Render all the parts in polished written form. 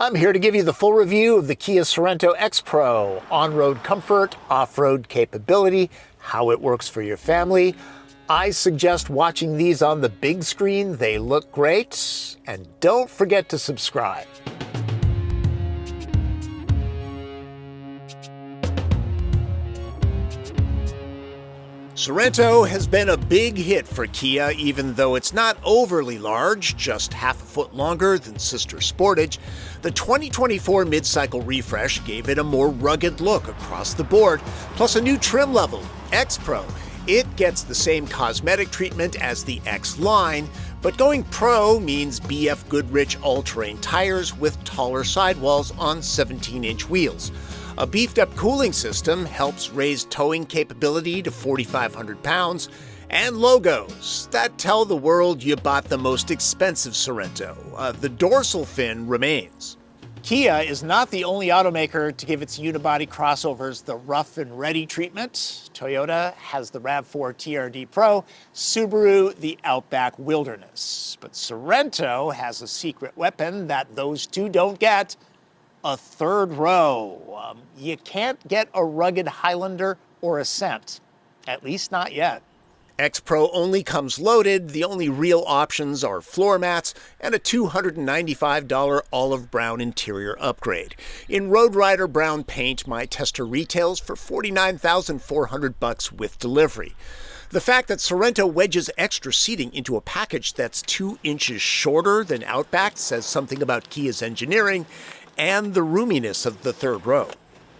I'm here to give you the full review of the Kia Sorento X-Pro. On-road comfort, off-road capability, how it works for your family. I suggest watching these on the big screen. They look great. And don't forget to subscribe. Sorento has been a big hit for Kia, even though it's not overly large, just half a foot longer than sister Sportage. The 2024 mid-cycle refresh gave it a more rugged look across the board, plus a new trim level, X-Pro. It gets the same cosmetic treatment as the X line, but going Pro means BF Goodrich all-terrain tires with taller sidewalls on 17-inch wheels. A beefed-up cooling system helps raise towing capability to 4,500 pounds, and logos that tell the world you bought the most expensive Sorento. The dorsal fin remains. Kia is not the only automaker to give its unibody crossovers the rough and ready treatment. Toyota has the RAV4 TRD Pro, Subaru the Outback Wilderness. But Sorento has a secret weapon that those two don't get. A third row. You can't get a rugged Highlander or Ascent, at least not yet. X-Pro only comes loaded. The only real options are floor mats and a $295 olive brown interior upgrade. In Road Rider brown paint, my tester retails for $49,400 with delivery. The fact that Sorento wedges extra seating into a package that's 2 inches shorter than Outback says something about Kia's engineering and the roominess of the third row.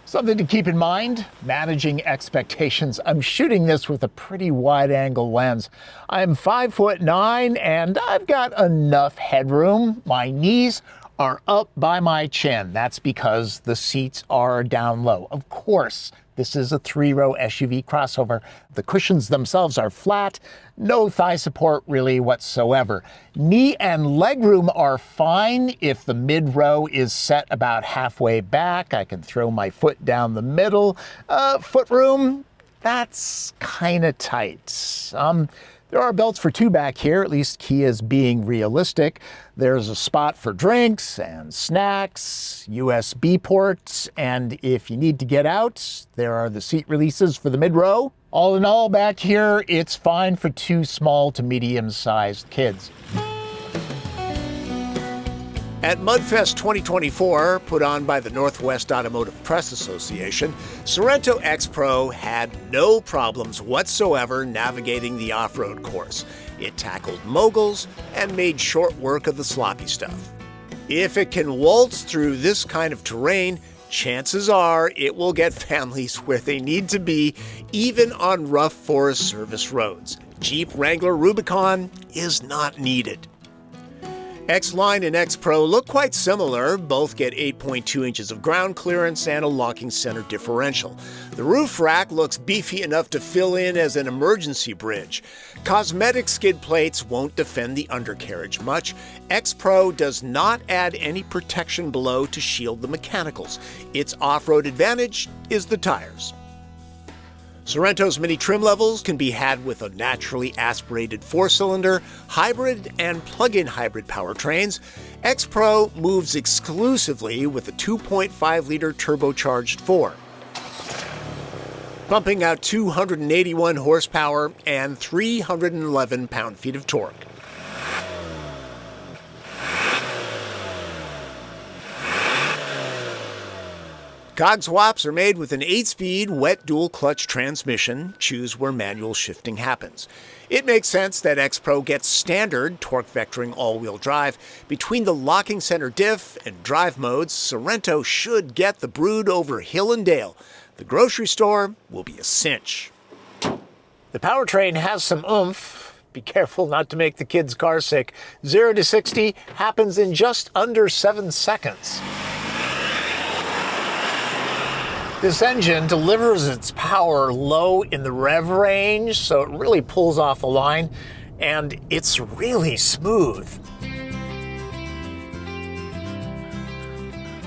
Something to keep in mind, managing expectations. I'm shooting this with a pretty wide-angle lens. I'm 5'9" and I've got enough headroom. My knees are up by my chin. That's because the seats are down low. Of course, this is a 3-row SUV crossover. The cushions themselves are flat, no thigh support really whatsoever. Knee and legroom are fine if the mid-row is set about halfway back. I can throw my foot down the middle. Footroom, that's kind of tight. There are belts for 2 back here, at least Kia's being realistic. There's a spot for drinks and snacks, USB ports, and if you need to get out, there are the seat releases for the mid-row. All in all, back here, it's fine for 2 small to medium-sized kids. At Mudfest 2024, put on by the Northwest Automotive Press Association, Sorento X-Pro had no problems whatsoever navigating the off-road course. It tackled moguls and made short work of the sloppy stuff. If it can waltz through this kind of terrain, chances are it will get families where they need to be, even on rough Forest Service roads. Jeep Wrangler Rubicon is not needed. X-Line and X-Pro look quite similar. Both get 8.2 inches of ground clearance and a locking center differential. The roof rack looks beefy enough to fill in as an emergency bridge. Cosmetic skid plates won't defend the undercarriage much. X-Pro does not add any protection below to shield the mechanicals. Its off-road advantage is the tires. Sorento's many trim levels can be had with a naturally aspirated 4-cylinder, hybrid, and plug-in hybrid powertrains. X-Pro moves exclusively with a 2.5-liter turbocharged 4, pumping out 281 horsepower and 311 pound-feet of torque. Cog swaps are made with an 8-speed wet dual-clutch transmission. Choose where manual shifting happens. It makes sense that X-Pro gets standard torque vectoring all-wheel drive. Between the locking center diff and drive modes, Sorento should get the brood over hill and dale. The grocery store will be a cinch. The powertrain has some oomph. Be careful not to make the kids car sick. 0 to 60 happens in just under 7 seconds. This engine delivers its power low in the rev range, so it really pulls off the line, and it's really smooth.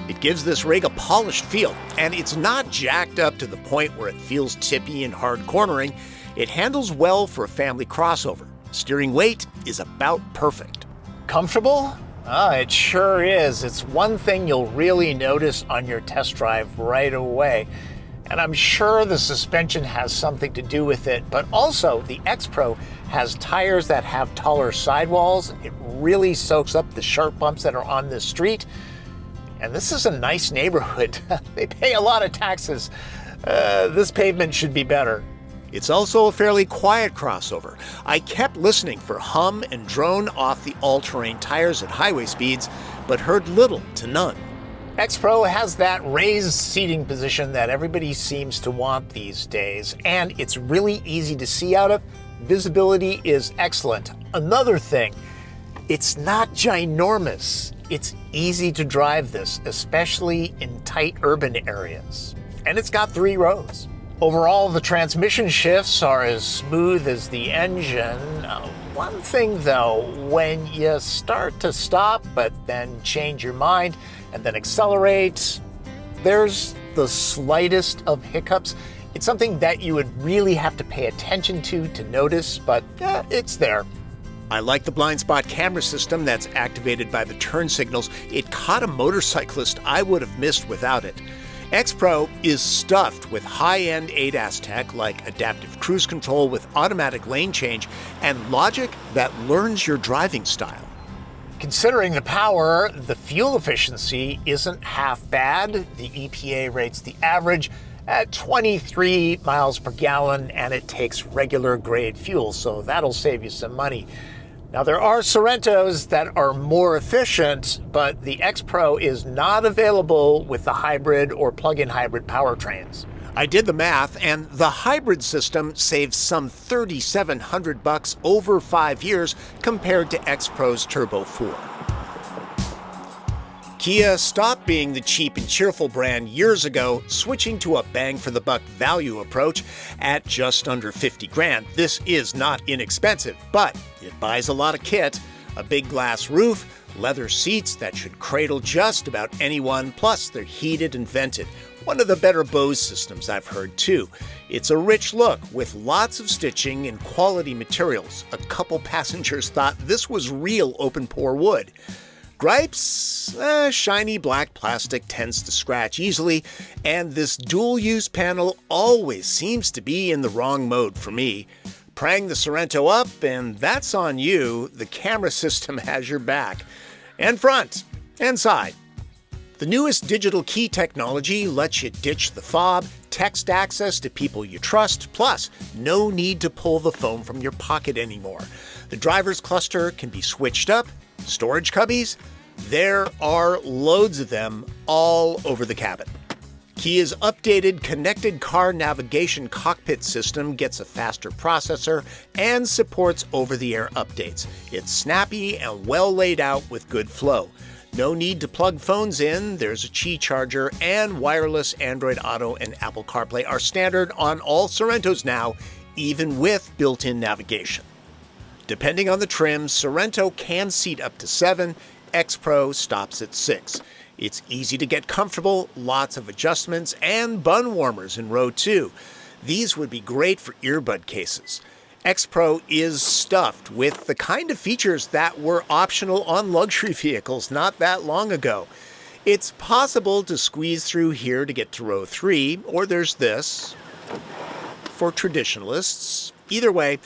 It gives this rig a polished feel, and it's not jacked up to the point where it feels tippy and hard cornering. It handles well for a family crossover. Steering weight is about perfect. Comfortable? It sure is. It's one thing you'll really notice on your test drive right away. And I'm sure the suspension has something to do with it, but also the X-Pro has tires that have taller sidewalls. It really soaks up the sharp bumps that are on this street. And this is a nice neighborhood. They pay a lot of taxes. This pavement should be better. It's also a fairly quiet crossover. I kept listening for hum and drone off the all-terrain tires at highway speeds, but heard little to none. X-Pro has that raised seating position that everybody seems to want these days, and it's really easy to see out of. Visibility is excellent. Another thing, it's not ginormous. It's easy to drive this, especially in tight urban areas. And it's got 3 rows. Overall, the transmission shifts are as smooth as the engine. One thing though, when you start to stop but then change your mind and then accelerate, there's the slightest of hiccups. It's something that you would really have to pay attention to notice, but it's there. I like the blind spot camera system that's activated by the turn signals. It caught a motorcyclist I would have missed without it. X-Pro is stuffed with high-end ADAS tech like adaptive cruise control with automatic lane change and logic that learns your driving style. Considering the power, the fuel efficiency isn't half bad. The EPA rates the average at 23 miles per gallon, and it takes regular grade fuel, so that'll save you some money. Now, there are Sorentos that are more efficient, but the X-Pro is not available with the hybrid or plug-in hybrid powertrains. I did the math, and the hybrid system saves some $3,700 over 5 years compared to X-Pro's Turbo 4. Kia stopped being the cheap and cheerful brand years ago, switching to a bang-for-the-buck value approach at just under 50 grand. This is not inexpensive, but it buys a lot of kit, a big glass roof, leather seats that should cradle just about anyone, plus they're heated and vented. One of the better Bose systems I've heard too. It's a rich look with lots of stitching and quality materials. A couple passengers thought this was real open-pore wood. Gripes? Shiny black plastic tends to scratch easily, and this dual-use panel always seems to be in the wrong mode for me. Prang the Sorento up, and that's on you. The camera system has your back. And front. And side. The newest digital key technology lets you ditch the fob, text access to people you trust, plus no need to pull the phone from your pocket anymore. The driver's cluster can be switched up. Storage cubbies? There are loads of them all over the cabin. Kia's updated connected car navigation cockpit system gets a faster processor and supports over-the-air updates. It's snappy and well laid out with good flow. No need to plug phones in, there's a Qi charger, and wireless Android Auto and Apple CarPlay are standard on all Sorentos now, even with built-in navigation. Depending on the trim, Sorento can seat up to 7, X-Pro stops at 6. It's easy to get comfortable, lots of adjustments, and bun warmers in row 2. These would be great for earbud cases. X-Pro is stuffed with the kind of features that were optional on luxury vehicles not that long ago. It's possible to squeeze through here to get to row 3, or there's this for traditionalists. Either way,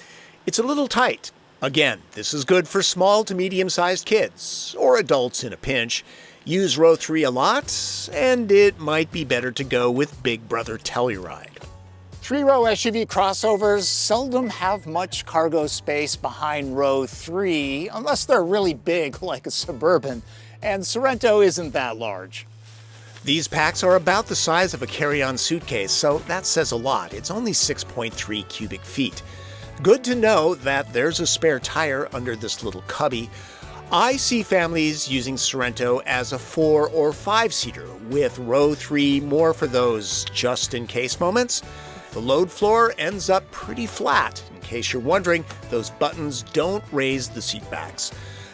it's a little tight. Again, this is good for small to medium-sized kids, or adults in a pinch. Use row 3 a lot, and it might be better to go with Big Brother Telluride. 3-row SUV crossovers seldom have much cargo space behind row 3, unless they're really big like a Suburban, and Sorento isn't that large. These packs are about the size of a carry-on suitcase, so that says a lot. It's only 6.3 cubic feet. Good to know that there's a spare tire under this little cubby. I see families using Sorento as a 4 or 5-seater, with row 3 more for those just-in-case moments. The load floor ends up pretty flat. In case you're wondering, those buttons don't raise the seat backs.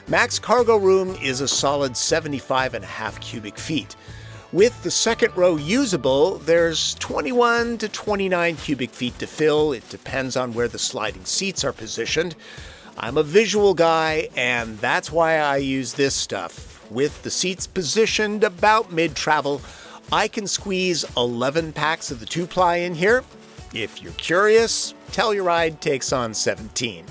Max cargo room is a solid 75.5 cubic feet. With the second row usable, there's 21 to 29 cubic feet to fill. It depends on where the sliding seats are positioned. I'm a visual guy, and that's why I use this stuff. With the seats positioned about mid-travel, I can squeeze 11 packs of the 2-ply in here. If you're curious, Telluride takes on 17.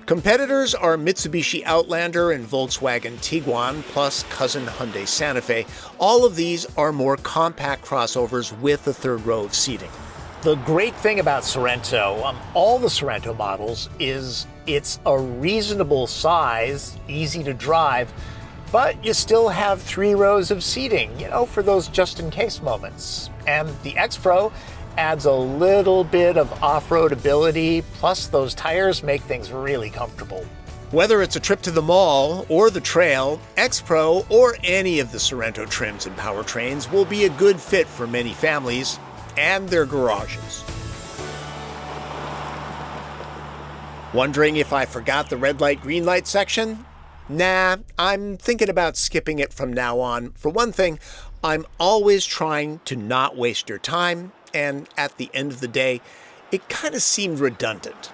Competitors are Mitsubishi Outlander and Volkswagen Tiguan, plus cousin Hyundai Santa Fe. All of these are more compact crossovers with a third row of seating. The great thing about Sorento, all the Sorento models, is it's a reasonable size, easy to drive, but you still have 3 rows of seating, for those just-in-case moments. And the X-Pro adds a little bit of off-road ability, plus those tires make things really comfortable. Whether it's a trip to the mall or the trail, X-Pro or any of the Sorento trims and powertrains will be a good fit for many families and their garages. Wondering if I forgot the red light, green light section? Nah, I'm thinking about skipping it from now on. For one thing, I'm always trying to not waste your time, and at the end of the day, it kind of seemed redundant.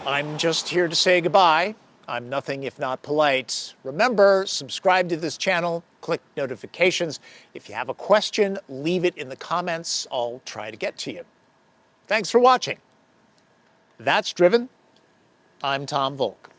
I'm just here to say goodbye. I'm nothing if not polite. Remember, subscribe to this channel, click notifications. If you have a question, leave it in the comments. I'll try to get to you. Thanks for watching. That's Driven. I'm Tom Volk.